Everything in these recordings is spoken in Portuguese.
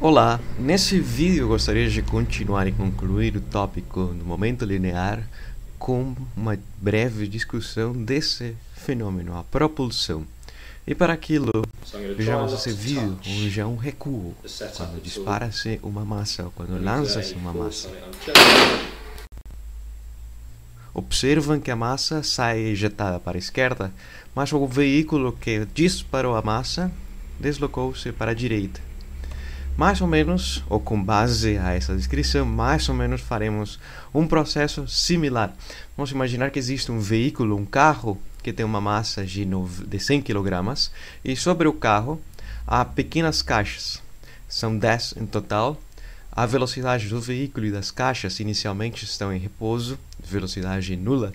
Olá, nesse vídeo eu gostaria de continuar e concluir o tópico do momento linear com uma breve discussão desse fenômeno, a propulsão. E para aquilo, vejamos esse vídeo onde há um recuo, quando dispara-se uma massa ou quando lança-se uma massa. Observam que a massa sai ejetada para a esquerda, mas o veículo que disparou a massa deslocou-se para a direita. Mais ou menos, ou com base a essa descrição, mais ou menos faremos um processo similar. Vamos imaginar que existe um veículo, um carro, que tem uma massa de 100 kg, e sobre o carro há pequenas caixas. São 10 em total. A velocidade do veículo e das caixas inicialmente estão em repouso, velocidade nula.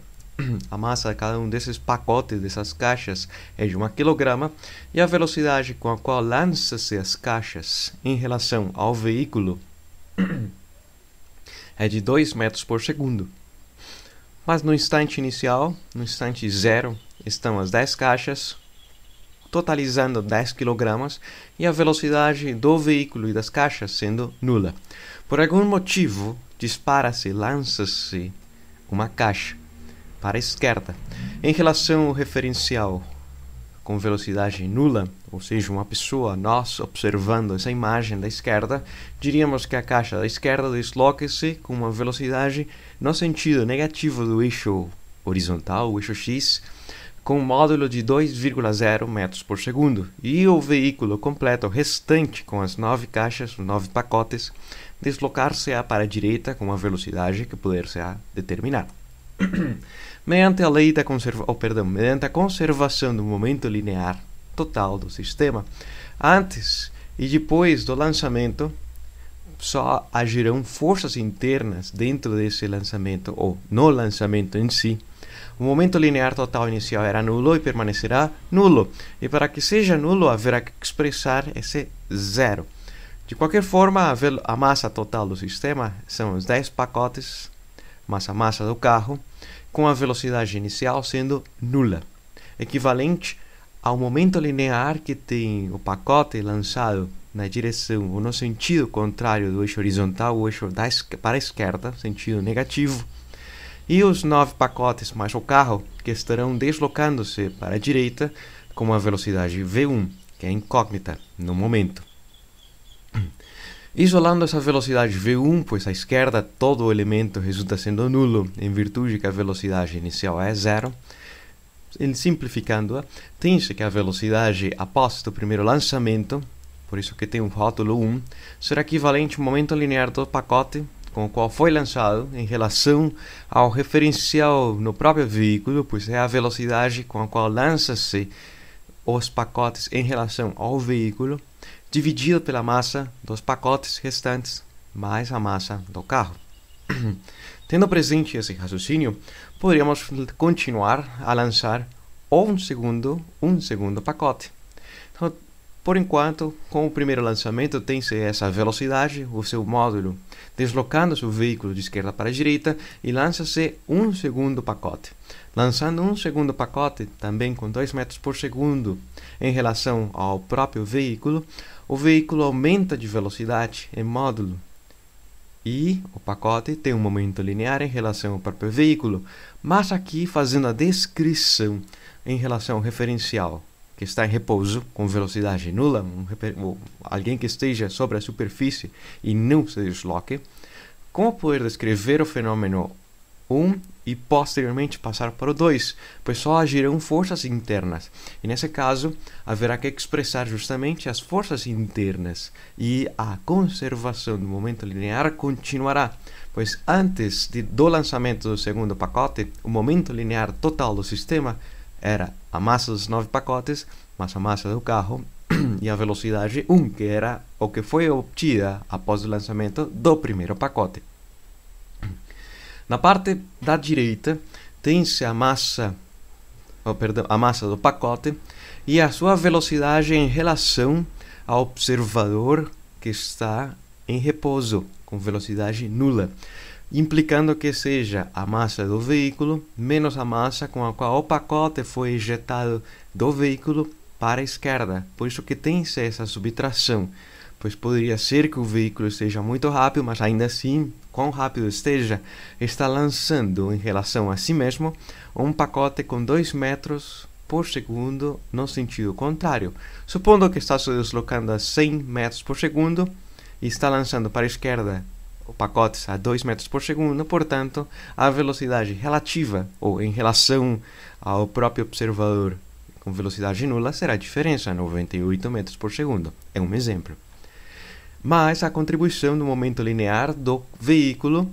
A massa de cada um desses pacotes, dessas caixas, é de 1 kg, e a velocidade com a qual lança-se as caixas em relação ao veículo é de 2 metros por segundo. Mas no instante inicial, no instante zero, estão as 10 caixas, totalizando 10 kg, e a velocidade do veículo e das caixas sendo nula. Por algum motivo, dispara-se, lança-se uma caixa para a esquerda. Em relação ao referencial com velocidade nula, ou seja, uma pessoa, nós observando essa imagem da esquerda, diríamos que a caixa da esquerda desloca-se com uma velocidade no sentido negativo do eixo horizontal, o eixo X, com um módulo de 2,0 metros por segundo, e o veículo completo, o restante, com as 9 caixas, os 9 pacotes, deslocar-se-á para a direita com uma velocidade que poder-se-á determinar. Mediante a conservação do momento linear total do sistema, antes e depois do lançamento, só agirão forças internas dentro desse lançamento, ou no lançamento em si. O momento linear total inicial era nulo e permanecerá nulo. E para que seja nulo, haverá que expressar esse zero. De qualquer forma, a massa total do sistema são os 10 pacotes, massa do carro, com a velocidade inicial sendo nula, equivalente ao momento linear que tem o pacote lançado na direção ou no sentido contrário do eixo horizontal, o eixo para a esquerda, sentido negativo, e os 9 pacotes mais o carro que estarão deslocando-se para a direita com uma velocidade V1, que é incógnita no momento. Isolando essa velocidade V1, pois à esquerda todo o elemento resulta sendo nulo, em virtude que a velocidade inicial é zero, simplificando-a, tem-se que a velocidade após o primeiro lançamento, por isso que tem um rótulo 1, será equivalente ao momento linear do pacote com o qual foi lançado em relação ao referencial no próprio veículo, pois é a velocidade com a qual lança-se os pacotes em relação ao veículo, dividido pela massa dos pacotes restantes, mais a massa do carro. Tendo presente esse raciocínio, poderíamos continuar a lançar um segundo pacote. Então, por enquanto, com o primeiro lançamento, tem-se essa velocidade, o seu módulo, deslocando-se o veículo de esquerda para a direita, e lança-se um segundo pacote. Lançando um segundo pacote, também com 2 metros por segundo, em relação ao próprio veículo, o veículo aumenta de velocidade em módulo, e o pacote tem um momento linear em relação ao próprio veículo, mas aqui fazendo a descrição em relação ao referencial, que está em repouso, com velocidade nula, alguém que esteja sobre a superfície e não se desloque, como poder descrever o fenômeno 1 e posteriormente passar para o 2, pois só agirão forças internas. E nesse caso, haverá que expressar justamente as forças internas, e a conservação do momento linear continuará, pois antes do lançamento do segundo pacote, o momento linear total do sistema era a massa dos 9 pacotes, mais a massa do carro, e a velocidade 1, que era o que foi obtida após o lançamento do primeiro pacote. Na parte da direita, tem-se a massa do pacote e a sua velocidade em relação ao observador que está em repouso, com velocidade nula, implicando que seja a massa do veículo menos a massa com a qual o pacote foi ejetado do veículo para a esquerda. Por isso que tem-se essa subtração. pois poderia ser que o veículo esteja muito rápido, mas ainda assim, quão rápido esteja, está lançando em relação a si mesmo um pacote com 2 metros por segundo no sentido contrário. Supondo que está se deslocando a 100 metros por segundo e está lançando para a esquerda o pacote a 2 metros por segundo, portanto, a velocidade relativa, ou em relação ao próprio observador com velocidade nula, será a diferença, 98 metros por segundo. É um exemplo. Mas a contribuição do momento linear do veículo,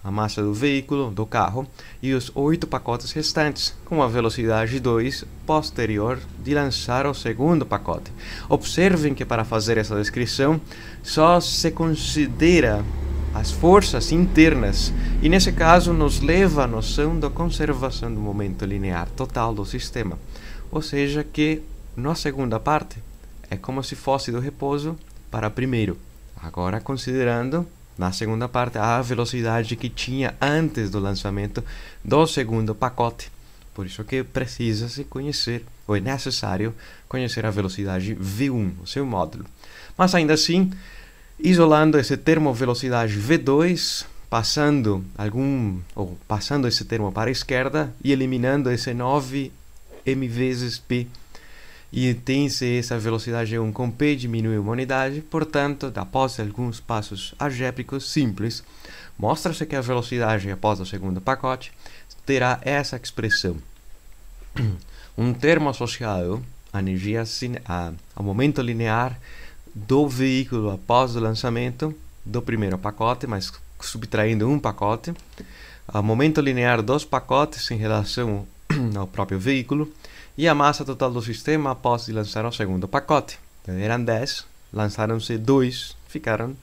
a massa do veículo, do carro, e os 8 pacotes restantes, com a velocidade 2 posterior de lançar o segundo pacote. Observem que para fazer essa descrição, só se considera as forças internas, e nesse caso nos leva à noção da conservação do momento linear total do sistema. Ou seja, que na segunda parte é como se fosse do repouso para primeiro. Agora considerando na segunda parte a velocidade que tinha antes do lançamento do segundo pacote. Por isso que precisa-se conhecer, ou é necessário conhecer a velocidade V1, o seu módulo. Mas ainda assim, isolando esse termo velocidade V2, passando esse termo para a esquerda e eliminando esse 9 m vezes p, e tem-se essa velocidade 1 com p diminui uma unidade, portanto, após alguns passos algébricos simples, mostra-se que a velocidade após o segundo pacote terá essa expressão. Um termo associado à energia ao momento linear do veículo após o lançamento do primeiro pacote, mas subtraindo um pacote, ao momento linear dos pacotes em relação ao próprio veículo, e a massa total do sistema após de lançar o segundo pacote. Então, eram 10, lançaram-se 2, ficaram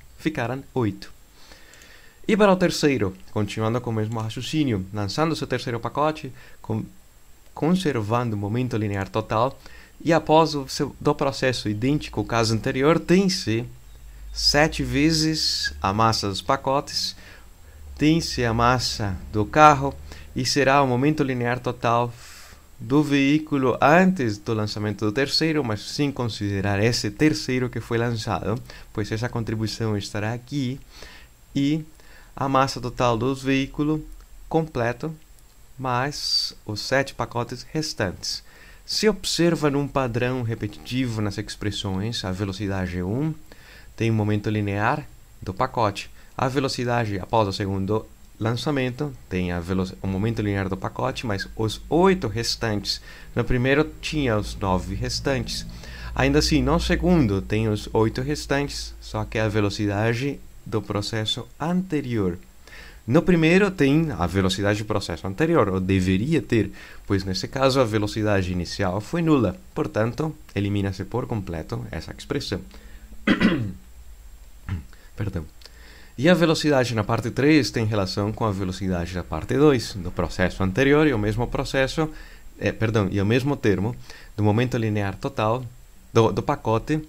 8. E para o terceiro, continuando com o mesmo raciocínio, lançando-se o terceiro pacote, conservando o momento linear total, e após do processo idêntico ao caso anterior, tem-se 7 vezes a massa dos pacotes, tem-se a massa do carro, e será o momento linear total do veículo antes do lançamento do terceiro, mas sem considerar esse terceiro que foi lançado, pois essa contribuição estará aqui, e a massa total do veículo completo, mais os 7 pacotes restantes. Se observa num padrão repetitivo nas expressões, a velocidade 1 tem um momento linear do pacote, a velocidade após o segundo lançamento tem o momento linear do pacote, mas os 8 restantes. No primeiro tinha os 9 restantes. Ainda assim, no segundo tem os 8 restantes, só que a velocidade do processo anterior. No primeiro tem a velocidade do processo anterior, ou deveria ter, pois nesse caso a velocidade inicial foi nula. Portanto, elimina-se por completo essa expressão. Perdão. E a velocidade na parte 3 tem relação com a velocidade da parte 2, do processo anterior, e o mesmo processo, e o mesmo termo do momento linear total do pacote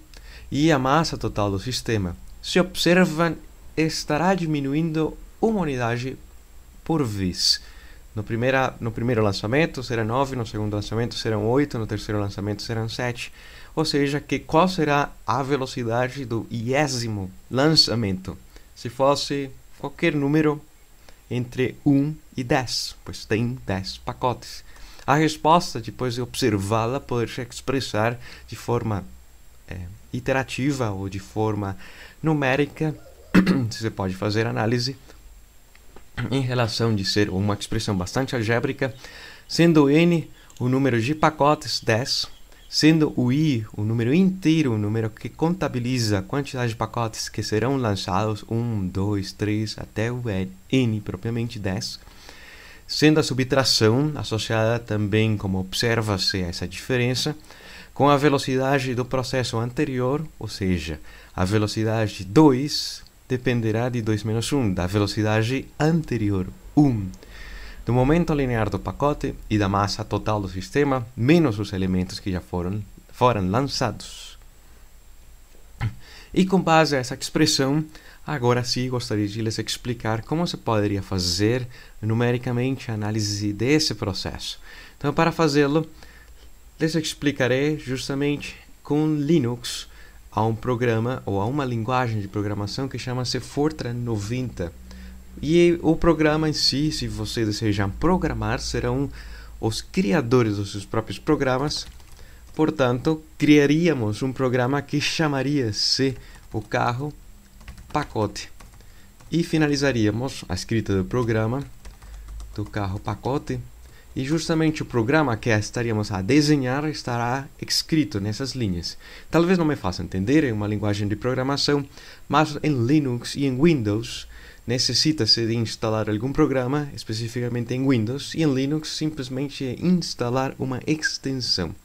e a massa total do sistema. Se observa, estará diminuindo uma unidade por vez. No primeiro lançamento serão 9, no segundo lançamento serão 8, no terceiro lançamento serão 7. Ou seja, qual será a velocidade do 10º lançamento? Se fosse qualquer número entre 1 e 10, pois tem 10 pacotes. A resposta, depois de observá-la, pode se expressar de forma iterativa ou de forma numérica. Você pode fazer análise em relação de ser uma expressão bastante algébrica, sendo n o número de pacotes, 10, sendo o i o número inteiro, o número que contabiliza a quantidade de pacotes que serão lançados, 1, 2, 3, até o n propriamente 10, sendo a subtração associada também, como observa-se essa diferença, com a velocidade do processo anterior, ou seja, a velocidade 2 dependerá de 2 menos 1, da velocidade anterior, 1. Do momento linear do pacote e da massa total do sistema, menos os elementos que já foram lançados. E com base a essa expressão, agora sim gostaria de lhes explicar como se poderia fazer numericamente a análise desse processo. Então, para fazê-lo, lhes explicarei justamente com Linux a um programa ou a uma linguagem de programação que chama-se Fortran 90. E o programa em si, se você desejar programar, serão os criadores dos seus próprios programas. Portanto, criaríamos um programa que chamaria-se o carro pacote. E finalizaríamos a escrita do programa do carro pacote. E justamente o programa que estaríamos a desenhar estará escrito nessas linhas. Talvez não me faça entender, é uma linguagem de programação, mas em Linux e em Windows necessita-se de instalar algum programa, especificamente em Windows, e em Linux simplesmente instalar uma extensão.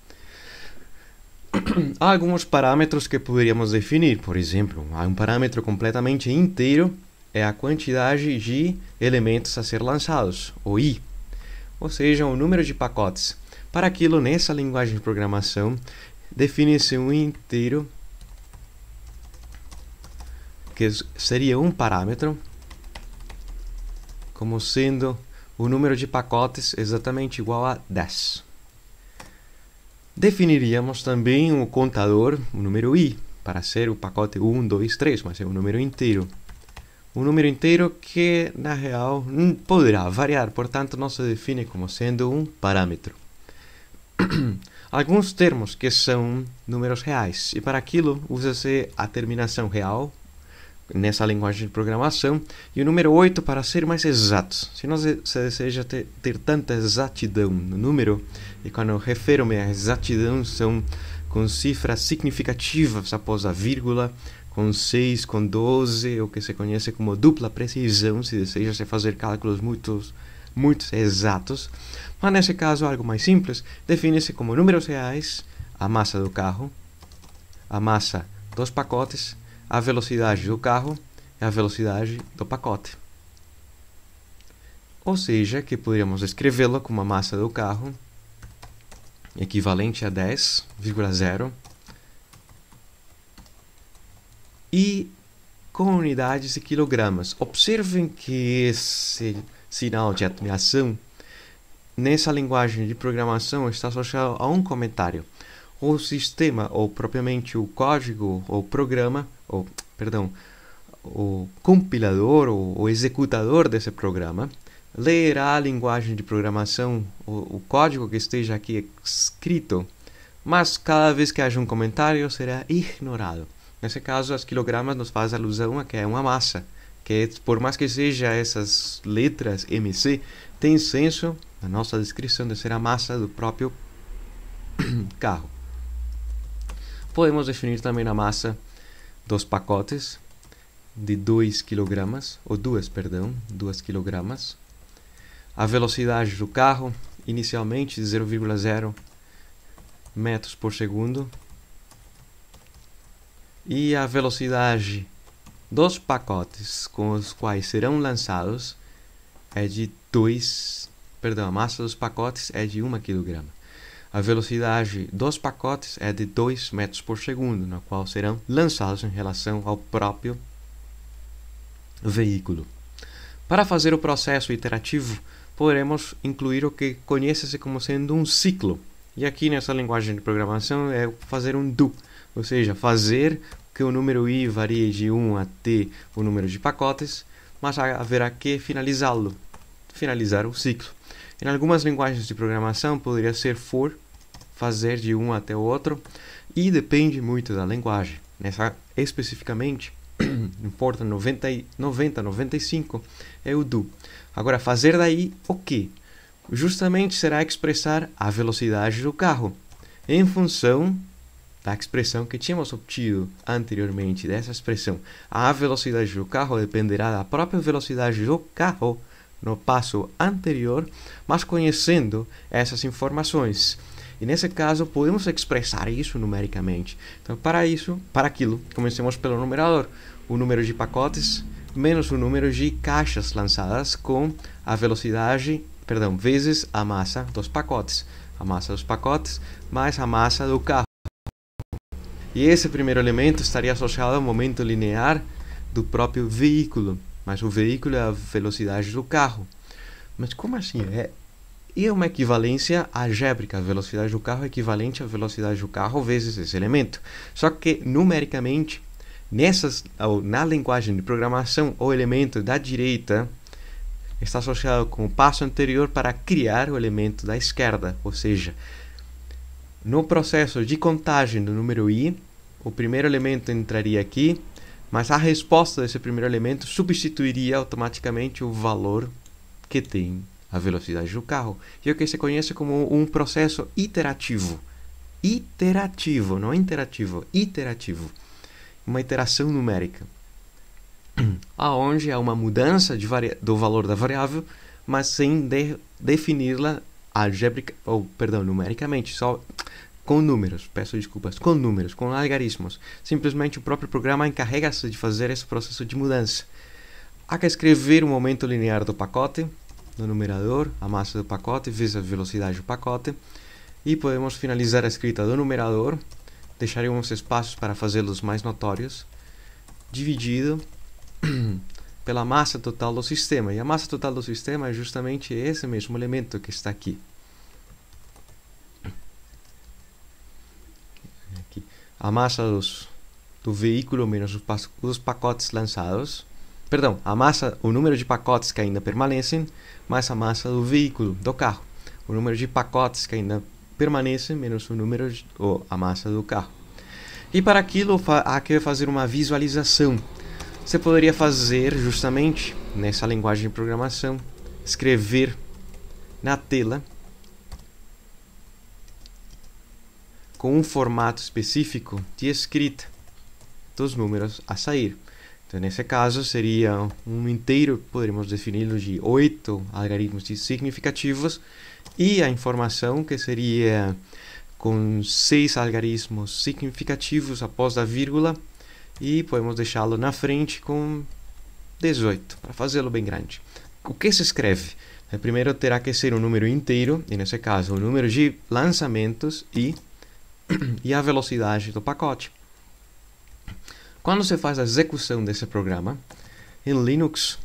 Há alguns parâmetros que poderíamos definir. Por exemplo, há um parâmetro completamente inteiro, é a quantidade de elementos a ser lançados, o i. Ou seja, o número de pacotes. Para aquilo, nessa linguagem de programação, define-se um inteiro, que seria um parâmetro, como sendo o número de pacotes exatamente igual a 10. Definiríamos também o contador, o número i, para ser o pacote 1, 2, 3, mas é um número inteiro. Um número inteiro que, na real, poderá variar, portanto, não se define como sendo um parâmetro. Alguns termos que são números reais, e para aquilo usa-se a terminação real, nessa linguagem de programação, e o número 8 para ser mais exatos. Se não se deseja ter tanta exatidão no número, e quando refiro-me à exatidão, são com cifras significativas após a vírgula, com 6, com 12, o que se conhece como dupla precisão, se deseja se fazer cálculos muito exatos. Mas nesse caso, algo mais simples, define-se como números reais a massa do carro, a massa dos pacotes, a velocidade do carro e a velocidade do pacote. Ou seja, que poderíamos escrevê-lo como a massa do carro equivalente a 10,0 e com unidades de quilogramas. Observem que esse sinal de atenuação nessa linguagem de programação está associado a um comentário. O sistema, ou propriamente o código, ou programa, o compilador, ou o executador desse programa, lerá a linguagem de programação, o código que esteja aqui escrito, mas cada vez que haja um comentário será ignorado. Nesse caso, as quilogramas nos faz alusão a que é uma massa, que por mais que seja essas letras MC, tem senso, na nossa descrição, de ser a massa do próprio carro. Podemos definir também a massa dos pacotes de 2 kg, ou 2 kg. A velocidade do carro, inicialmente de 0,0 metros por segundo. E a velocidade dos pacotes com os quais serão lançados é de a massa dos pacotes é de 1 kg. A velocidade dos pacotes é de 2 metros por segundo, na qual serão lançados em relação ao próprio veículo. Para fazer o processo iterativo, poderemos incluir o que conhece-se como sendo um ciclo. E aqui nessa linguagem de programação é fazer um do, ou seja, fazer que o número i varie de 1 até o número de pacotes, mas haverá que finalizar o ciclo. Em algumas linguagens de programação poderia ser for, fazer de um até o outro, e depende muito da linguagem. Nessa especificamente, em Fortran 9095 é o do. Agora, fazer daí o quê? Justamente será expressar a velocidade do carro, em função da expressão que tínhamos obtido anteriormente. Dessa expressão, a velocidade do carro dependerá da própria velocidade do carro no passo anterior, mas conhecendo essas informações. E nesse caso, podemos expressar isso numericamente. Então, para aquilo, comecemos pelo numerador. O número de pacotes menos o número de caixas lançadas com a velocidade, vezes a massa dos pacotes. A massa dos pacotes mais a massa do carro. E esse primeiro elemento estaria associado ao momento linear do próprio veículo. Mas o veículo é a velocidade do carro. Mas como assim? E é uma equivalência algébrica. A velocidade do carro é equivalente à velocidade do carro vezes esse elemento. Só que, numericamente, na linguagem de programação, o elemento da direita está associado com o passo anterior para criar o elemento da esquerda. Ou seja, no processo de contagem do número i, o primeiro elemento entraria aqui, mas a resposta desse primeiro elemento substituiria automaticamente o valor que tem a velocidade do carro. E é o que se conhece como um processo iterativo. Iterativo, não interativo, iterativo. Uma iteração numérica. Aonde há uma mudança do valor da variável, mas sem defini-la numericamente, só com números, peço desculpas, com números, com algarismos. Simplesmente o próprio programa encarrega-se de fazer esse processo de mudança. Há que escrever o momento linear do pacote, no numerador, a massa do pacote vezes a velocidade do pacote, e podemos finalizar a escrita do numerador, deixaremos espaços para fazê-los mais notórios, dividido pela massa total do sistema. E a massa total do sistema é justamente esse mesmo elemento que está aqui. A massa do veículo menos os pacotes lançados. Perdão, o número de pacotes que ainda permanecem, mais a massa do veículo, do carro. O número de pacotes que ainda permanecem, menos a massa do carro. E para aquilo há que fazer uma visualização. Você poderia fazer justamente, nessa linguagem de programação, escrever na tela com um formato específico de escrita dos números a sair. Então, nesse caso, seria um inteiro, poderíamos defini-lo de 8 algarismos significativos, e a informação que seria com 6 algarismos significativos após a vírgula, e podemos deixá-lo na frente com 18, para fazê-lo bem grande. O que se escreve? Primeiro terá que ser um número inteiro, e nesse caso o número de lançamentos e a velocidade do pacote. Quando se faz a execução desse programa, em Linux,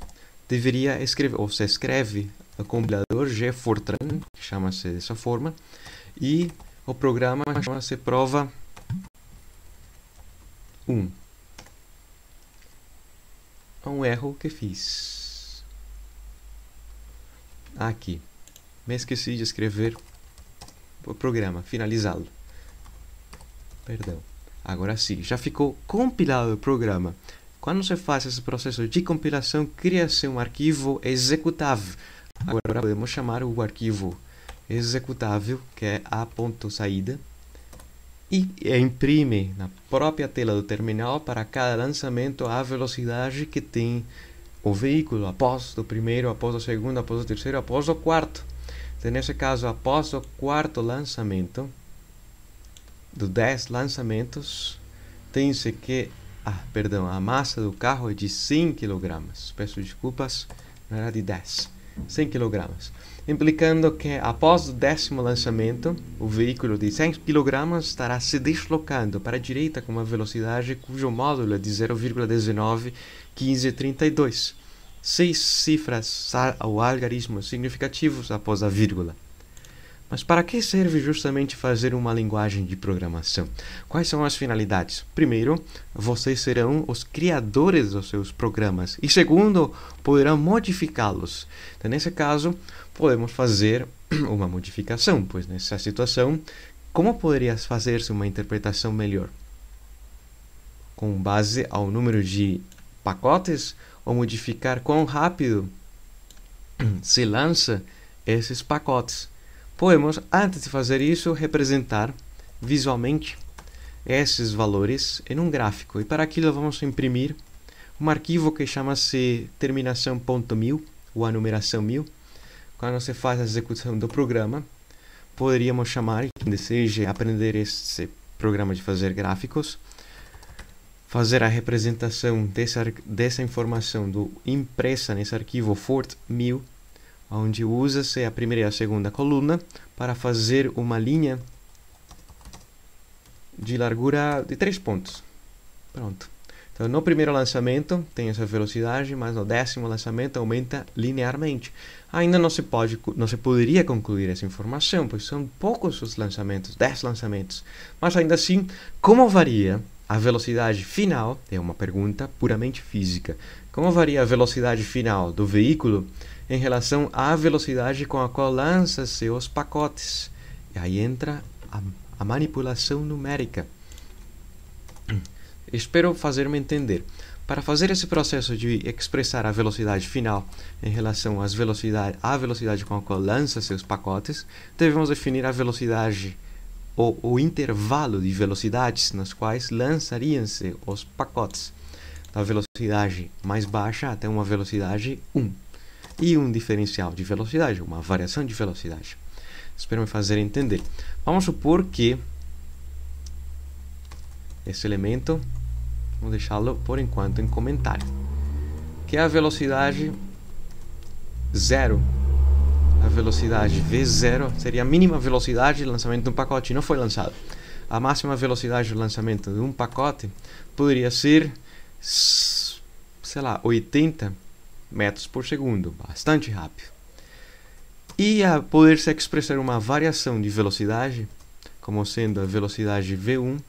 deveria escrever, ou se escreve o compilador gfortran, que chama-se dessa forma, e o programa chama-se prova 1. Um erro que fiz. Aqui. Me esqueci de escrever o programa, finalizá-lo. Perdão. Agora sim, já ficou compilado o programa. Quando se faz esse processo de compilação, cria-se um arquivo executável. Agora podemos chamar o arquivo executável, que é a.saída, e imprime na própria tela do terminal para cada lançamento a velocidade que tem o veículo após o primeiro, após o segundo, após o terceiro, após o quarto. Então, nesse caso, após o quarto lançamento, dos 10 lançamentos, tem-se que a massa do carro é de 100 kg. Peço desculpas, não era de 10, 100 kg. Implicando que após o 10º lançamento, o veículo de 100 kg estará se deslocando para a direita com uma velocidade cujo módulo é de 0,191532. 6 cifras ou algarismos significativos após a vírgula. Mas para que serve justamente fazer uma linguagem de programação? Quais são as finalidades? Primeiro, vocês serão os criadores dos seus programas. E segundo, poderão modificá-los. Então, nesse caso, podemos fazer uma modificação, pois nessa situação, como poderia fazer-se uma interpretação melhor? Com base ao número de pacotes, ou modificar quão rápido se lança esses pacotes. Podemos, antes de fazer isso, representar visualmente esses valores em um gráfico. E para aquilo vamos imprimir um arquivo que chama-se terminação.mil, ou a numeração 1000. Quando se faz a execução do programa, poderíamos chamar, quem deseja aprender esse programa de fazer gráficos, fazer a representação dessa informação impressa nesse arquivo fort1000, onde usa-se a primeira e a segunda coluna para fazer uma linha de largura de 3 pontos. Pronto. Então, no primeiro lançamento tem essa velocidade, mas no 10º lançamento aumenta linearmente. Ainda não se poderia concluir essa informação, pois são poucos os lançamentos, 10 lançamentos. Mas ainda assim, como varia a velocidade final? É uma pergunta puramente física. Como varia a velocidade final do veículo em relação à velocidade com a qual lança seus pacotes? E aí entra a manipulação numérica. Espero fazer-me entender. Para fazer esse processo de expressar a velocidade final em relação à velocidade com a qual lança seus pacotes, devemos definir a velocidade ou o intervalo de velocidades nas quais lançariam-se os pacotes, da velocidade mais baixa até uma velocidade 1, e um diferencial de velocidade, uma variação de velocidade. Espero me fazer entender. Vamos supor que esse elemento, vou deixá-lo por enquanto em comentário, que é a velocidade 0. A velocidade V0 seria a mínima velocidade de lançamento de um pacote e não foi lançado. A máxima velocidade de lançamento de um pacote poderia ser, sei lá, 80 metros por segundo, bastante rápido. E a poder-se expressar uma variação de velocidade, como sendo a velocidade V1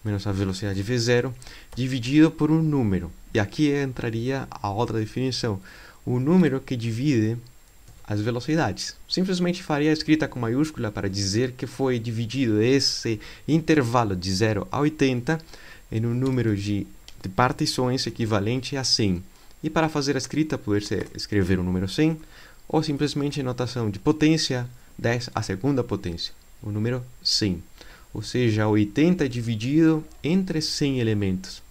menos a velocidade V0, dividido por um número. E aqui entraria a outra definição, o número que divide as velocidades. Simplesmente faria a escrita com maiúscula para dizer que foi dividido esse intervalo de 0 a 80 em um número de partições equivalente a 100. E para fazer a escrita, poder-se escrever o número 100, ou simplesmente em notação de potência 10 à segunda potência, o número 100. Ou seja, 80 dividido entre 100 elementos.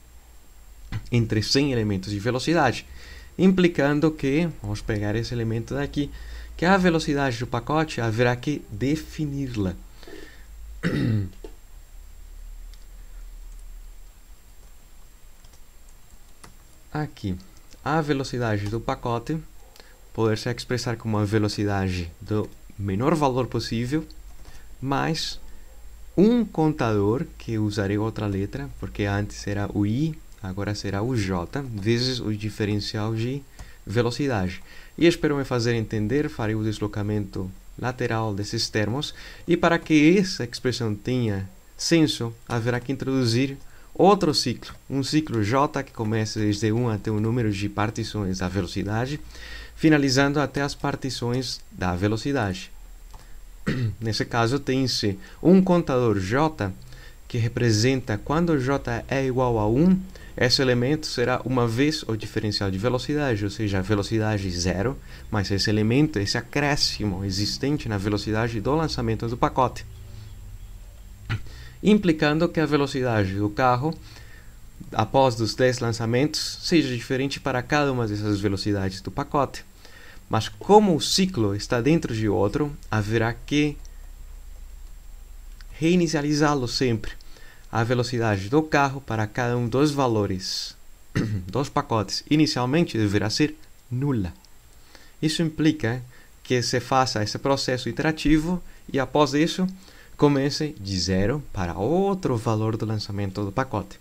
Entre 100 elementos de velocidade. Implicando que, vamos pegar esse elemento daqui, que a velocidade do pacote haverá que defini-la. Aqui, a velocidade do pacote pode ser expressar como a velocidade do menor valor possível, mais um contador, que usarei outra letra, porque antes era o I, agora será o J, vezes o diferencial de velocidade. E espero me fazer entender, farei o deslocamento lateral desses termos, e para que essa expressão tenha senso, haverá que introduzir outro ciclo, um ciclo J que começa desde 1 até o número de partições da velocidade, finalizando até as partições da velocidade. Nesse caso, tem-se um contador J, que representa quando J é igual a 1, esse elemento será uma vez o diferencial de velocidade, ou seja, a velocidade 0, mais esse elemento, esse acréscimo existente na velocidade do lançamento do pacote. Implicando que a velocidade do carro, após os 10 lançamentos, seja diferente para cada uma dessas velocidades do pacote. Mas como o ciclo está dentro de outro, haverá que reinicializá-lo sempre. A velocidade do carro para cada um dos valores dos pacotes inicialmente deverá ser nula. Isso implica que se faça esse processo iterativo e após isso comece de 0 para outro valor do lançamento do pacote.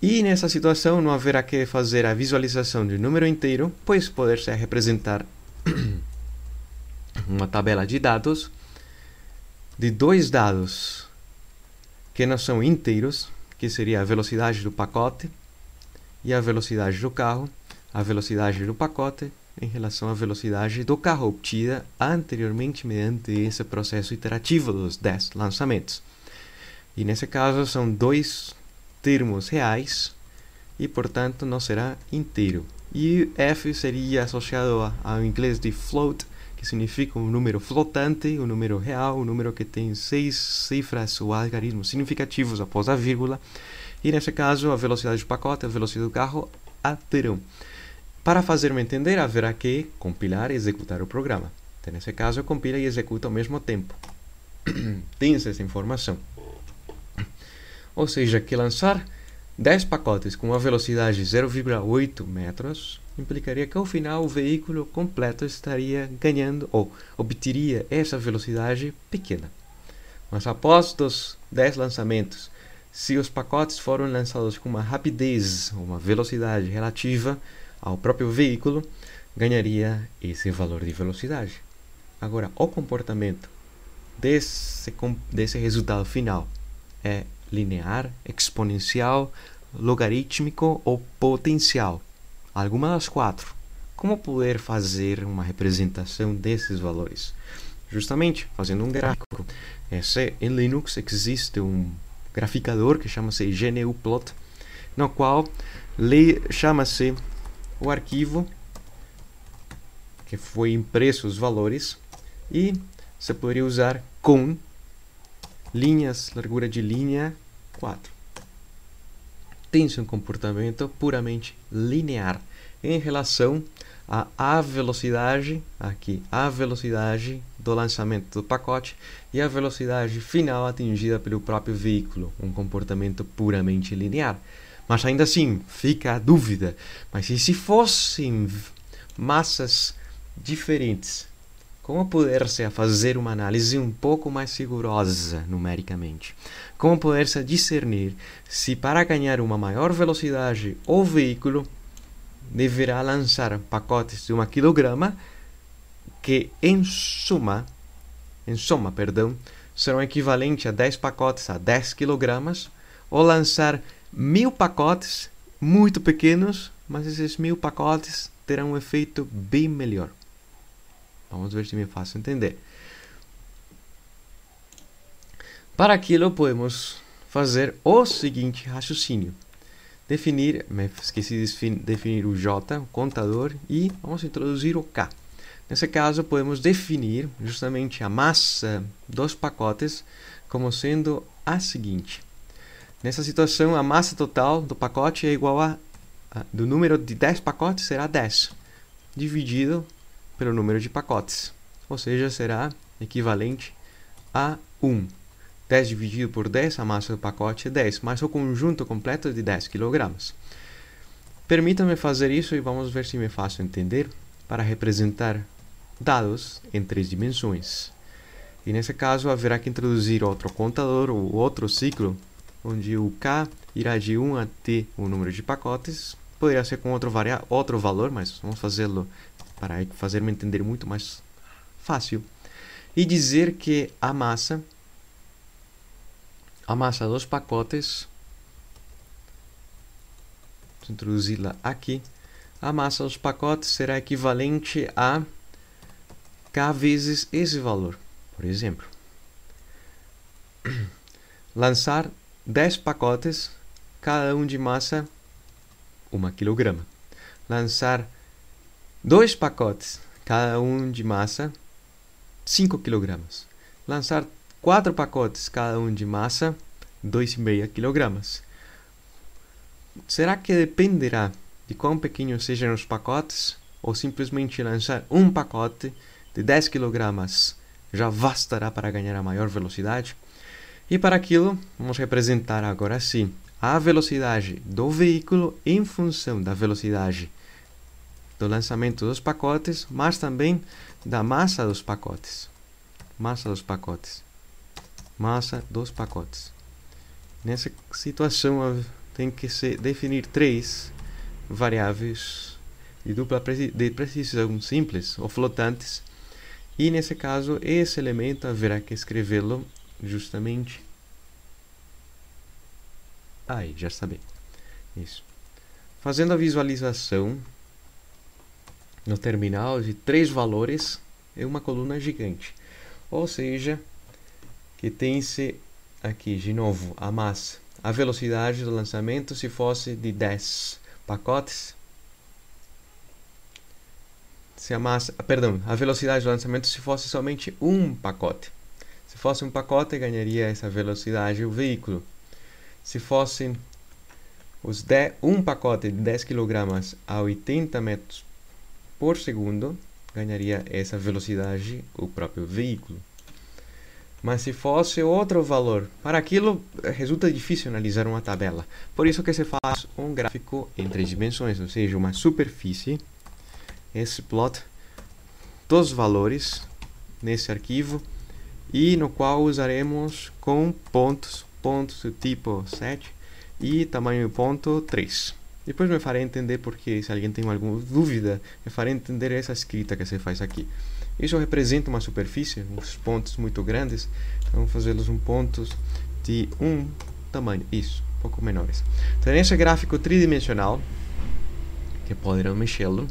E nessa situação não haverá que fazer a visualização de número inteiro, pois poder-se representar uma tabela de dados de dois dados que não são inteiros, que seria a velocidade do pacote e a velocidade do carro, a velocidade do pacote em relação à velocidade do carro obtida anteriormente mediante esse processo iterativo dos 10 lançamentos. E nesse caso são dois termos reais e, portanto, não será inteiro. E F seria associado ao inglês de float, que significa um número flotante, um número real, um número que tem 6 cifras ou algarismos significativos após a vírgula. E nesse caso, a velocidade do pacote e a velocidade do carro alteram. Para fazer-me entender, haverá que compilar e executar o programa. Então, nesse caso, compila e executa ao mesmo tempo. Tem-se essa informação. Ou seja, que lançar 10 pacotes com uma velocidade de 0,8 metros implicaria que ao final o veículo completo estaria ganhando ou obteria essa velocidade pequena. Mas após os 10 lançamentos, se os pacotes foram lançados com uma rapidez, uma velocidade relativa ao próprio veículo, ganharia esse valor de velocidade. Agora, o comportamento desse resultado final é linear, exponencial, logarítmico ou potencial? Alguma das quatro. Como poder fazer uma representação desses valores? Justamente fazendo um gráfico. Em Linux existe um graficador que chama-se GNUplot, no qual chama-se o arquivo que foi impresso os valores, e você poderia usar com linhas, largura de linha 4. Tem-se um comportamento puramente linear em relação à velocidade, aqui, a velocidade do lançamento do pacote e a velocidade final atingida pelo próprio veículo, um comportamento puramente linear. Mas ainda assim, fica a dúvida, mas e se fossem massas diferentes? Como poder-se fazer uma análise um pouco mais rigorosa numericamente? Como poder-se discernir se para ganhar uma maior velocidade o veículo deverá lançar pacotes de 1 kg que em soma, serão equivalentes a 10 pacotes a 10 kg, ou lançar 1000 pacotes muito pequenos, mas esses 1000 pacotes terão um efeito bem melhor. Vamos ver se me faço entender. Para aquilo, podemos fazer o seguinte raciocínio. Esqueci de definir o J, o contador, e vamos introduzir o K. Nesse caso, podemos definir justamente a massa dos pacotes como sendo a seguinte. Nessa situação, a massa total do pacote é igual do número de 10 pacotes será 10, dividido pelo número de pacotes, ou seja, será equivalente a 1. 10 dividido por 10, a massa do pacote é 10, mas o conjunto completo é de 10 kg. Permita-me fazer isso e vamos ver se me faço entender para representar dados em 3 dimensões. E nesse caso, haverá que introduzir outro contador ou outro ciclo, onde o K irá de 1 até o número de pacotes. Poderia ser com outro valor, mas vamos fazê-lo para fazer-me entender muito mais fácil. E dizer que a massa dos pacotes, vou introduzi-la aqui, a massa dos pacotes será equivalente a K vezes esse valor. Por exemplo, lançar 10 pacotes, cada um de massa 1 kg. Lançar 2 pacotes, cada um de massa 5 kg. Lançar 4 pacotes, cada um de massa 2,5 kg. Será que dependerá de quão pequenos sejam os pacotes, ou simplesmente lançar um pacote de 10 kg já bastará para ganhar a maior velocidade? E para aquilo, vamos representar agora sim a velocidade do veículo em função da velocidade do lançamento dos pacotes, mas também da massa dos pacotes. Massa dos pacotes. Nessa situação, tem que se definir 3 variáveis de precisão simples ou flotantes. E nesse caso, esse elemento haverá que escrevê-lo justamente aí, já está bem. Isso. Fazendo a visualização no terminal de 3 valores, é uma coluna gigante. Ou seja, que tem-se aqui de novo a massa, a velocidade do lançamento se fosse de 10 pacotes. A velocidade do lançamento se fosse somente um pacote. Se fosse um pacote, ganharia essa velocidade o veículo. Se fosse um pacote de 10 kg a 80 metros por segundo, ganharia essa velocidade o próprio veículo. Mas se fosse outro valor, para aquilo resulta difícil analisar uma tabela. Por isso que se faz um gráfico em 3 dimensões, ou seja, uma superfície, esse plot dos valores nesse arquivo, e no qual usaremos com pontos pontos do tipo 7 e tamanho ponto 3. Depois me farei entender porque, se alguém tem alguma dúvida, me farei entender essa escrita que você faz aqui. Isso representa uma superfície, uns pontos muito grandes, então vamos fazê-los pontos de um tamanho, isso, um pouco menores. Então, nesse gráfico tridimensional, que poderão mexê-lo,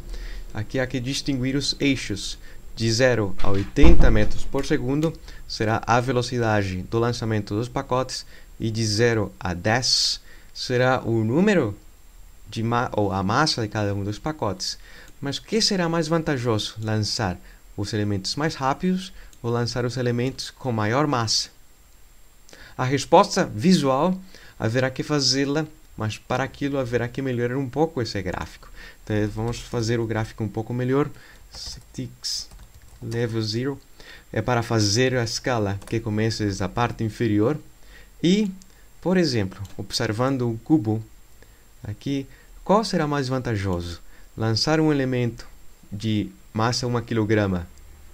aqui há que distinguir os eixos. De 0 a 80 metros por segundo será a velocidade do lançamento dos pacotes, e de 0 a 10 será o número ou a massa de cada um dos pacotes. Mas o que será mais vantajoso? Lançar os elementos mais rápidos ou lançar os elementos com maior massa? A resposta visual haverá que fazê-la, mas para aquilo haverá que melhorar um pouco esse gráfico. Então vamos fazer o gráfico um pouco melhor. Statistics Level 0 é para fazer a escala que começa desde a parte inferior e, por exemplo, observando o cubo aqui, qual será mais vantajoso? Lançar um elemento de massa 1 kg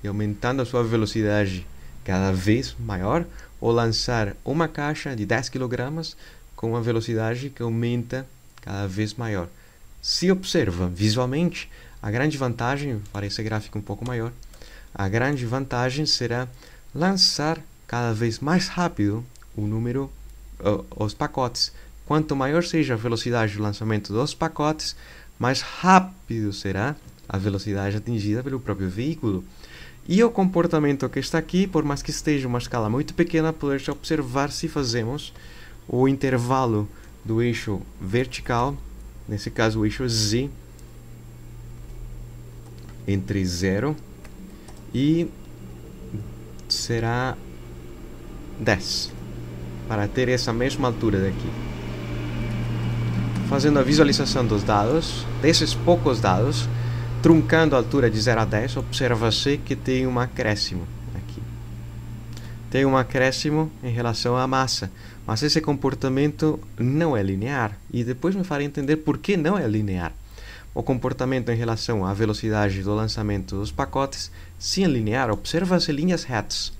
e aumentando a sua velocidade cada vez maior, ou lançar uma caixa de 10 kg com uma velocidade que aumenta cada vez maior? Se observa visualmente, a grande vantagem, para esse gráfico um pouco maior, a grande vantagem será lançar cada vez mais rápido os pacotes. Quanto maior seja a velocidade do lançamento dos pacotes, mais rápido será a velocidade atingida pelo próprio veículo. E o comportamento que está aqui, por mais que esteja uma escala muito pequena, pode-se observar se fazemos o intervalo do eixo vertical, nesse caso o eixo Z, entre 0 e será 10, para ter essa mesma altura daqui. Fazendo a visualização dos dados, desses poucos dados, truncando a altura de 0 a 10, observa-se que tem um acréscimo aqui. Tem um acréscimo em relação à massa, mas esse comportamento não é linear. E depois me farei entender por que não é linear. O comportamento em relação à velocidade do lançamento dos pacotes, se é linear, observa-se linhas retas.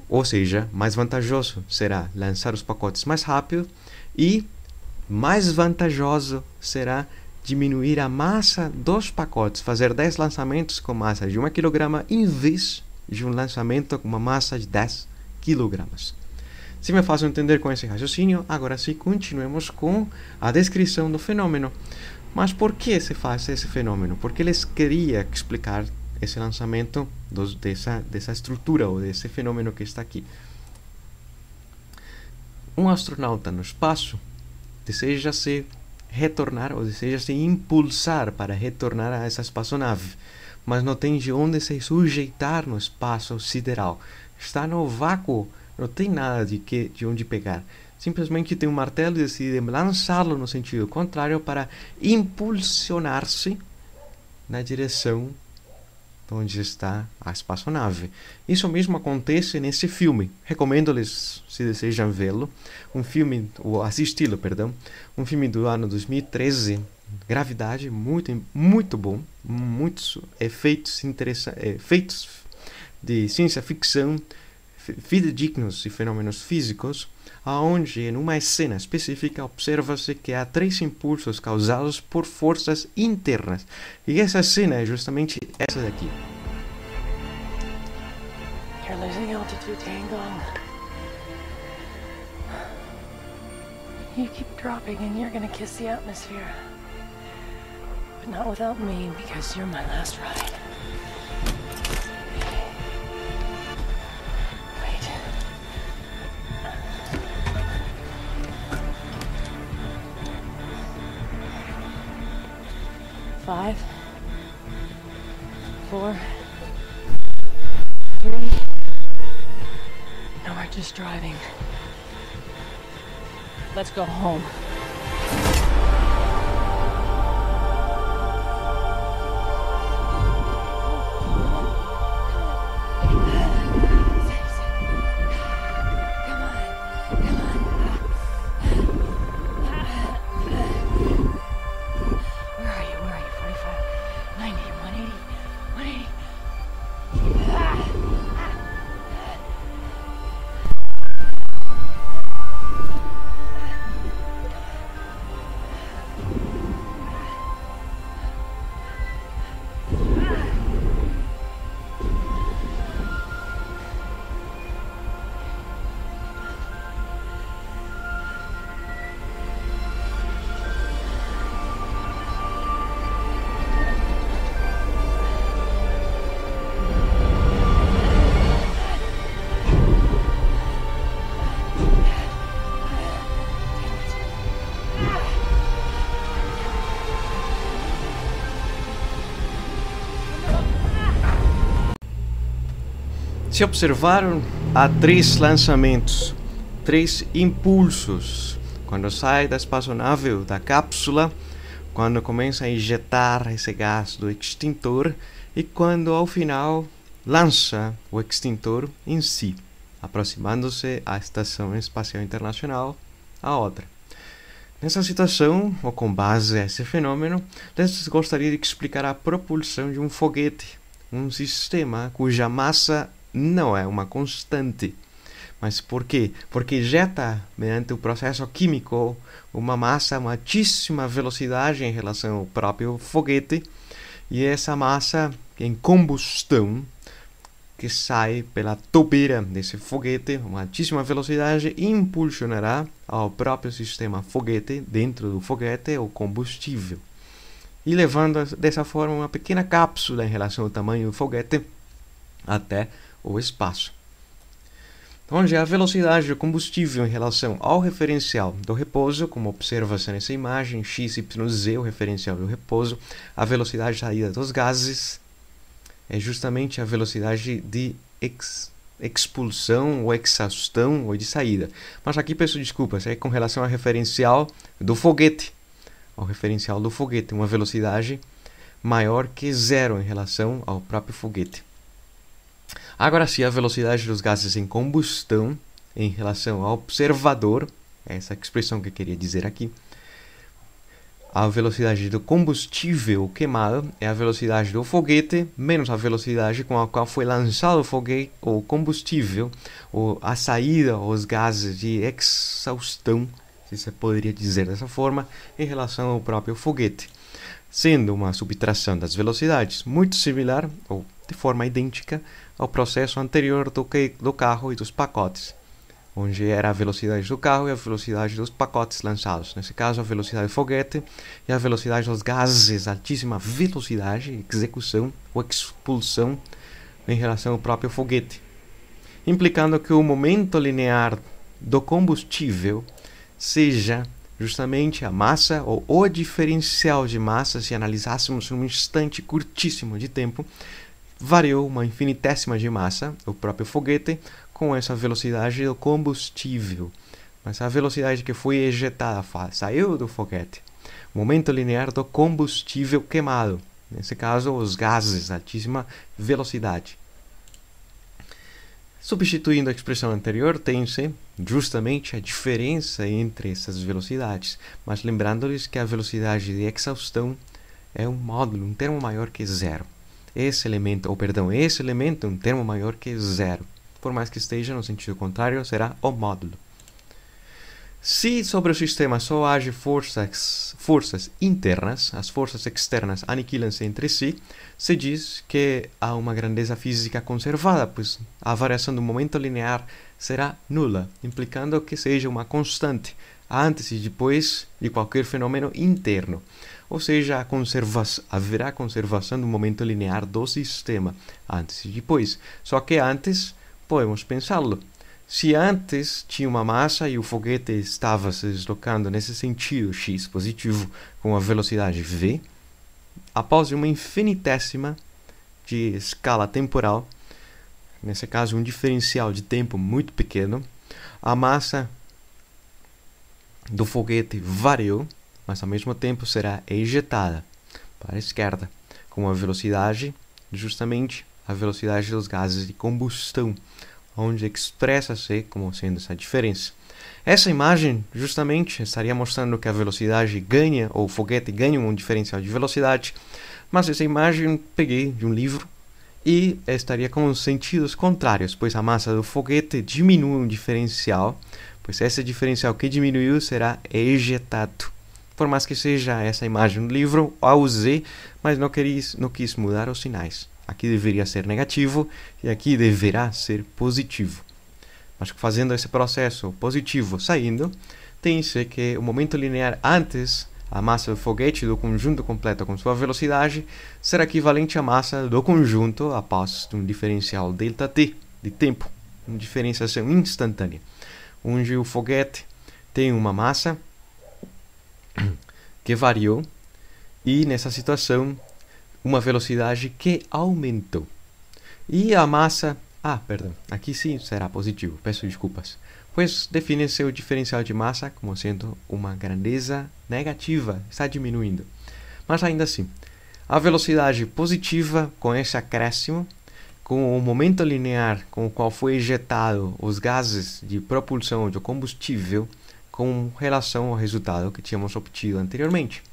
Ou seja, mais vantajoso será lançar os pacotes mais rápido e mais vantajoso será diminuir a massa dos pacotes, fazer 10 lançamentos com massa de 1 kg em vez de um lançamento com uma massa de 10 kg. Se me faço entender com esse raciocínio, agora sim continuemos com a descrição do fenômeno. Mas por que se faz esse fenômeno? Porque eles queriam explicar esse lançamento dessa estrutura ou desse fenômeno que está aqui. Um astronauta no espaço deseja se retornar ou deseja se impulsar para retornar a essa espaçonave, mas não tem de onde se sujeitar no espaço sideral. Está no vácuo, não tem nada de onde pegar. Simplesmente tem um martelo e decide lançá-lo no sentido contrário para impulsionar-se na direção onde está a espaçonave. Isso mesmo acontece nesse filme. Recomendo-lhes, se desejam vê-lo, ou assisti-lo, perdão, um filme do ano 2013, Gravidade, muito bom, muitos efeitos interessantes, efeitos de ciência ficção fidedignos e fenômenos físicos, aonde em uma cena específica observa-se que há 3 impulsos causados por forças internas. E essa cena é justamente essa daqui. You're losing altitude, Tango. You keep dropping and you're gonna kiss the atmosphere. But not without me, because you're my last ride. Wait. 5, 4, 3. No, we're just driving. Let's go home. Se observaram, há 3 lançamentos, 3 impulsos. Quando sai da espaçonave ou da cápsula, quando começa a injetar esse gás do extintor e quando ao final lança o extintor em si, aproximando-se à Estação Espacial Internacional, a outra. Nessa situação, ou com base nesse fenômeno, gostaria de explicar a propulsão de um foguete, um sistema cuja massa não é uma constante. Mas por quê? Porque ejeta, mediante o processo químico, uma massa a uma altíssima velocidade em relação ao próprio foguete, e essa massa em combustão, que sai pela tobeira desse foguete, uma altíssima velocidade, impulsionará ao próprio sistema foguete, dentro do foguete, o combustível, e levando dessa forma uma pequena cápsula em relação ao tamanho do foguete até o espaço, onde a velocidade do combustível em relação ao referencial do repouso, como observa-se nessa imagem, XYZ, o referencial do repouso, a velocidade de saída dos gases, é justamente a velocidade de expulsão ou exaustão ou de saída. Mas aqui peço desculpas, é com relação ao referencial do foguete. Ao referencial do foguete, uma velocidade maior que 0 em relação ao próprio foguete. Agora sim, a velocidade dos gases em combustão em relação ao observador, essa expressão que eu queria dizer aqui. A velocidade do combustível queimado é a velocidade do foguete menos a velocidade com a qual foi lançado o foguete, ou combustível, ou a saída, os gases de exaustão, se você poderia dizer dessa forma, em relação ao próprio foguete, sendo uma subtração das velocidades muito similar, ou de forma idêntica, ao processo anterior do carro e dos pacotes, onde era a velocidade do carro e a velocidade dos pacotes lançados. Nesse caso, a velocidade do foguete e a velocidade dos gases, altíssima velocidade, execução ou expulsão em relação ao próprio foguete, implicando que o momento linear do combustível seja justamente a massa ou o diferencial de massa, se analisássemos num instante curtíssimo de tempo, variou uma infinitésima de massa, o próprio foguete, com essa velocidade do combustível. Mas a velocidade que foi ejetada saiu do foguete. Momento linear do combustível queimado. Nesse caso, os gases, altíssima velocidade. Substituindo a expressão anterior, tem-se justamente a diferença entre essas velocidades. Mas lembrando-lhes que a velocidade de exaustão é um módulo, um termo maior que 0. Esse elemento é um termo maior que 0. Por mais que esteja no sentido contrário, será o módulo. Se sobre o sistema só age forças internas, as forças externas aniquilam-se entre si, se diz que há uma grandeza física conservada, pois a variação do momento linear será nula, implicando que seja uma constante, antes e depois de qualquer fenômeno interno. Ou seja, haverá conservação do momento linear do sistema, antes e depois. Só que antes, podemos pensá-lo. Se antes tinha uma massa e o foguete estava se deslocando nesse sentido x positivo com a velocidade v, após uma infinitésima de escala temporal, nesse caso um diferencial de tempo muito pequeno, a massa do foguete variou, mas ao mesmo tempo será ejetada para a esquerda, com a velocidade, justamente a velocidade dos gases de combustão, onde expressa-se como sendo essa diferença. Essa imagem justamente estaria mostrando que a velocidade ganha, ou o foguete ganha um diferencial de velocidade, mas essa imagem peguei de um livro e estaria com os sentidos contrários, pois a massa do foguete diminui um diferencial, pois esse diferencial que diminuiu será ejetado. Por mais que seja essa imagem no livro, a usei, mas não quis mudar os sinais. Aqui deveria ser negativo e aqui deverá ser positivo. Mas fazendo esse processo positivo saindo, tem-se que o momento linear antes, a massa do foguete do conjunto completo com sua velocidade, será equivalente à massa do conjunto após um diferencial ΔT de tempo, uma diferenciação instantânea, onde o foguete tem uma massa que variou e, nessa situação, uma velocidade que aumentou. E a massa Perdão, aqui sim será positivo, peço desculpas. Pois define-se o diferencial de massa como sendo uma grandeza negativa, está diminuindo. Mas ainda assim, a velocidade positiva com esse acréscimo, com o momento linear com o qual foi ejetado os gases de propulsão de combustível com relação ao resultado que tínhamos obtido anteriormente.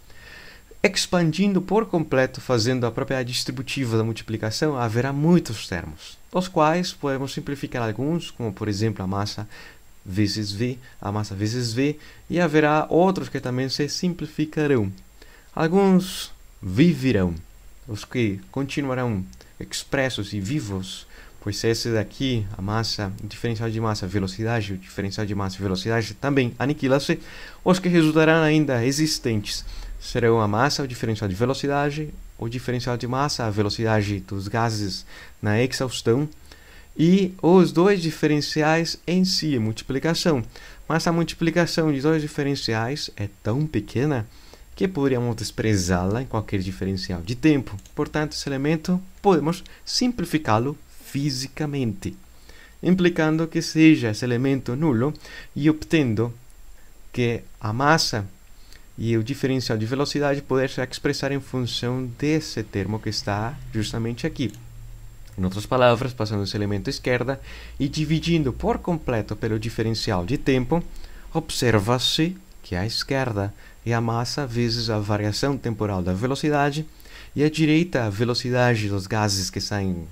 Expandindo por completo, fazendo a propriedade distributiva da multiplicação, haverá muitos termos, dos quais podemos simplificar alguns, como por exemplo a massa vezes V, a massa vezes V, e haverá outros que também se simplificarão. Alguns viverão, os que continuarão expressos e vivos, pois esse daqui, a massa, o diferencial de massa, velocidade, o diferencial de massa e velocidade também aniquila-se. Os que resultarão ainda existentes serão a massa, o diferencial de velocidade, o diferencial de massa, a velocidade dos gases na exaustão, e os dois diferenciais em si, a multiplicação. Mas a multiplicação de dois diferenciais é tão pequena que poderíamos desprezá-la em qualquer diferencial de tempo. Portanto, esse elemento podemos simplificá-lo fisicamente, implicando que seja esse elemento nulo e obtendo que a massa e o diferencial de velocidade poder se expressar em função desse termo que está justamente aqui. Em outras palavras, passando esse elemento à esquerda e dividindo por completo pelo diferencial de tempo, observa-se que à esquerda é a massa vezes a variação temporal da velocidade e à direita a velocidade dos gases que saem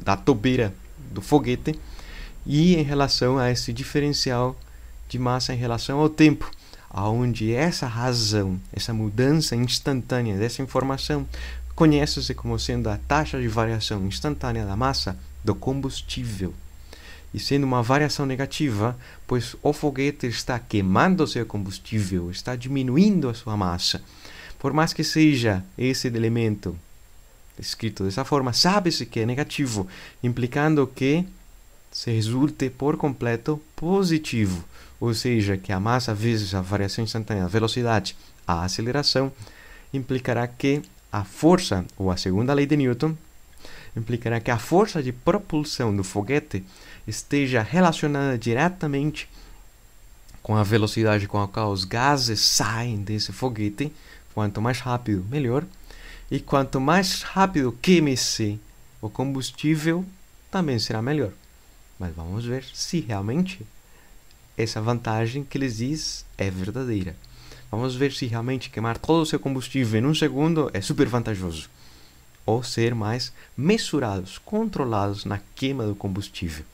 da tobeira do foguete, e em relação a esse diferencial de massa em relação ao tempo, onde essa razão, essa mudança instantânea dessa informação conhece-se como sendo a taxa de variação instantânea da massa do combustível. E sendo uma variação negativa, pois o foguete está queimando seu combustível, está diminuindo a sua massa. Por mais que seja esse elemento escrito dessa forma, sabe-se que é negativo, implicando que se resulte por completo positivo, ou seja, que a massa vezes a variação instantânea da velocidade, a aceleração, implicará que a força, ou a segunda lei de Newton, implicará que a força de propulsão do foguete esteja relacionada diretamente com a velocidade com a qual os gases saem desse foguete. Quanto mais rápido, melhor. E quanto mais rápido queime-se o combustível, também será melhor. Mas vamos ver se realmente essa vantagem que eles diz é verdadeira. Vamos ver se realmente queimar todo o seu combustível em um segundo é super vantajoso. Ou ser mais mensurados, controlados na queima do combustível.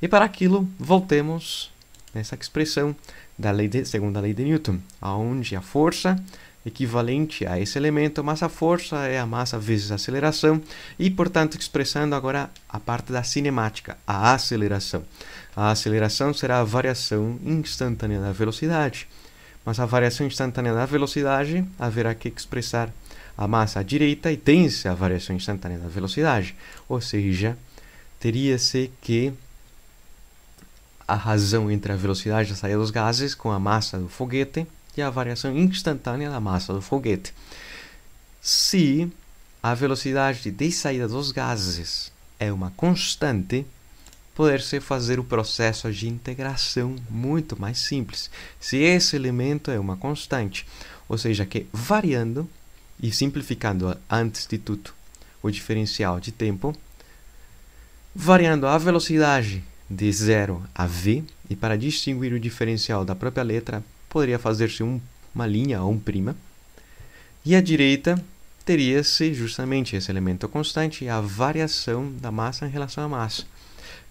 E para aquilo, voltemos nessa expressão da segunda lei de Newton, onde a força equivalente a esse elemento, mas a força é a massa vezes a aceleração, e portanto expressando agora a parte da cinemática, a aceleração. A aceleração será a variação instantânea da velocidade, mas a variação instantânea da velocidade haverá que expressar a massa à direita e tem-se a variação instantânea da velocidade, ou seja, teria-se que a razão entre a velocidade da saída dos gases com a massa do foguete e a variação instantânea da massa do foguete. Se a velocidade de saída dos gases é uma constante, poder-se fazer o processo de integração muito mais simples. Se esse elemento é uma constante, ou seja, que variando e simplificando antes de tudo o diferencial de tempo, variando a velocidade de 0 a v, e para distinguir o diferencial da própria letra, poderia fazer-se uma linha ou um prima, e à direita teria-se justamente esse elemento constante e a variação da massa em relação à massa.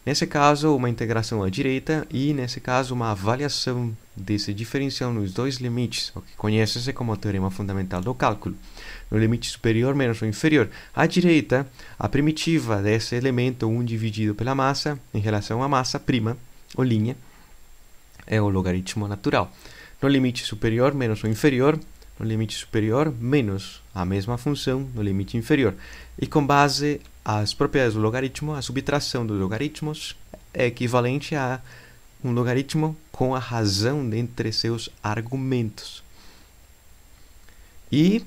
Nesse caso, uma integração à direita e, nesse caso, uma avaliação desse diferencial nos dois limites, o que conhece-se como o teorema fundamental do cálculo. No limite superior menos o inferior. À direita, a primitiva desse elemento 1 dividido pela massa em relação à massa prima, ou linha, é o logaritmo natural. No limite superior menos o inferior, no limite superior menos a mesma função no limite inferior. E com base às propriedades do logaritmo, a subtração dos logaritmos é equivalente a um logaritmo com a razão dentre seus argumentos. E,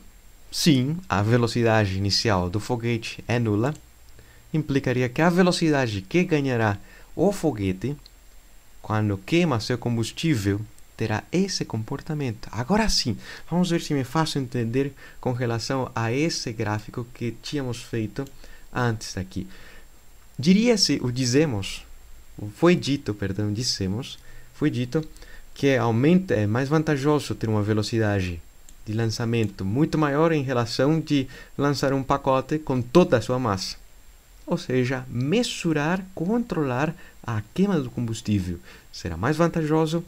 sim, a velocidade inicial do foguete é nula, implicaria que a velocidade que ganhará o foguete quando queima seu combustível terá esse comportamento. Agora sim, vamos ver se me faço entender com relação a esse gráfico que tínhamos feito antes daqui. Diria-se, foi dito que é mais vantajoso ter uma velocidade de lançamento muito maior em relação de lançar um pacote com toda a sua massa. Ou seja, mensurar, controlar a queima do combustível. Será mais vantajoso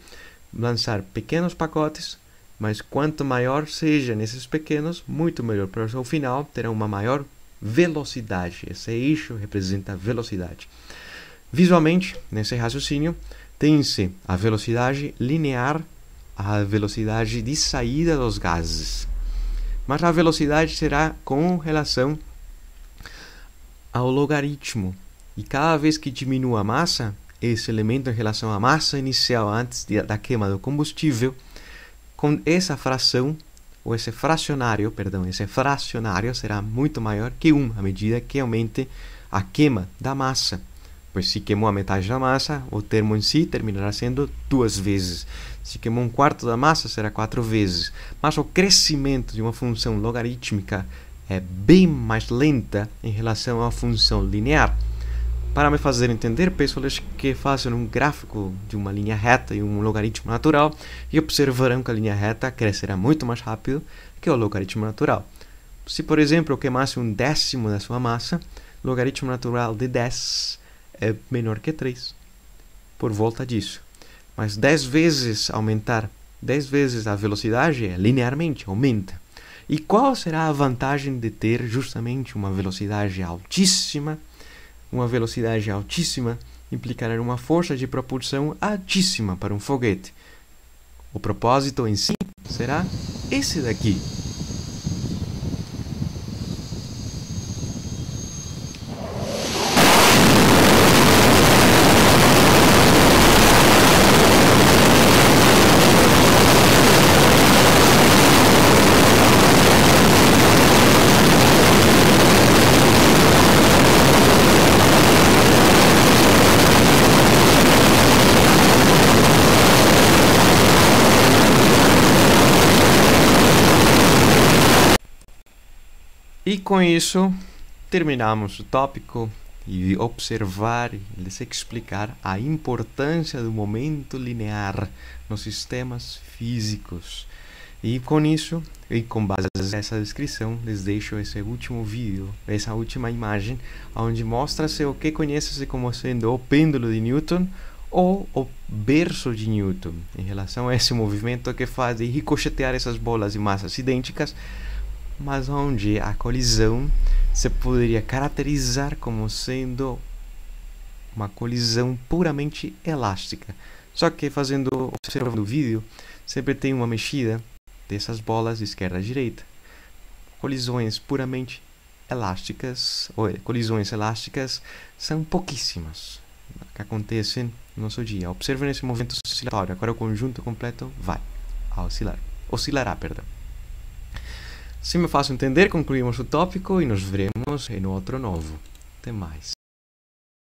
lançar pequenos pacotes, mas quanto maior seja nesses pequenos, muito melhor, para ao final terá uma maior velocidade. Esse eixo representa a velocidade. Visualmente, nesse raciocínio, tem-se a velocidade linear, a velocidade de saída dos gases. Mas a velocidade será com relação ao logaritmo. E cada vez que diminua a massa, esse elemento em relação à massa inicial antes da queima do combustível, com essa fração, ou esse fracionário será muito maior que 1, à medida que aumente a queima da massa. Pois se queimou a metade da massa, o termo em si terminará sendo 2 vezes. Se queimou um quarto da massa, será 4 vezes. Mas o crescimento de uma função logarítmica é bem mais lenta em relação à função linear. Para me fazer entender, peço-lhes que façam um gráfico de uma linha reta e um logaritmo natural e observarão que a linha reta crescerá muito mais rápido que o logaritmo natural. Se, por exemplo, eu queimasse 1/10 da sua massa, o logaritmo natural de 10 é menor que 3, por volta disso. Mas 10 vezes a velocidade linearmente aumenta. E qual será a vantagem de ter justamente uma velocidade altíssima? Uma velocidade altíssima implicará uma força de propulsão altíssima para um foguete. O propósito em si será esse daqui. E com isso, terminamos o tópico e observar e lhes explicar a importância do momento linear nos sistemas físicos. E com isso, e com base nessa descrição, lhes deixo esse último vídeo, essa última imagem, onde mostra-se o que conhece-se como sendo o pêndulo de Newton ou o berço de Newton, em relação a esse movimento que faz de ricochetear essas bolas de massas idênticas, mas onde a colisão se poderia caracterizar como sendo uma colisão puramente elástica. Só que observando o vídeo, sempre tem uma mexida dessas bolas de esquerda a direita. Colisões puramente elásticas, ou colisões elásticas, são pouquíssimas que acontecem no nosso dia. Observe nesse movimento oscilatório. Agora o conjunto completo vai oscilará. Se me faço entender, concluímos o tópico e nos veremos em outro novo. Até mais.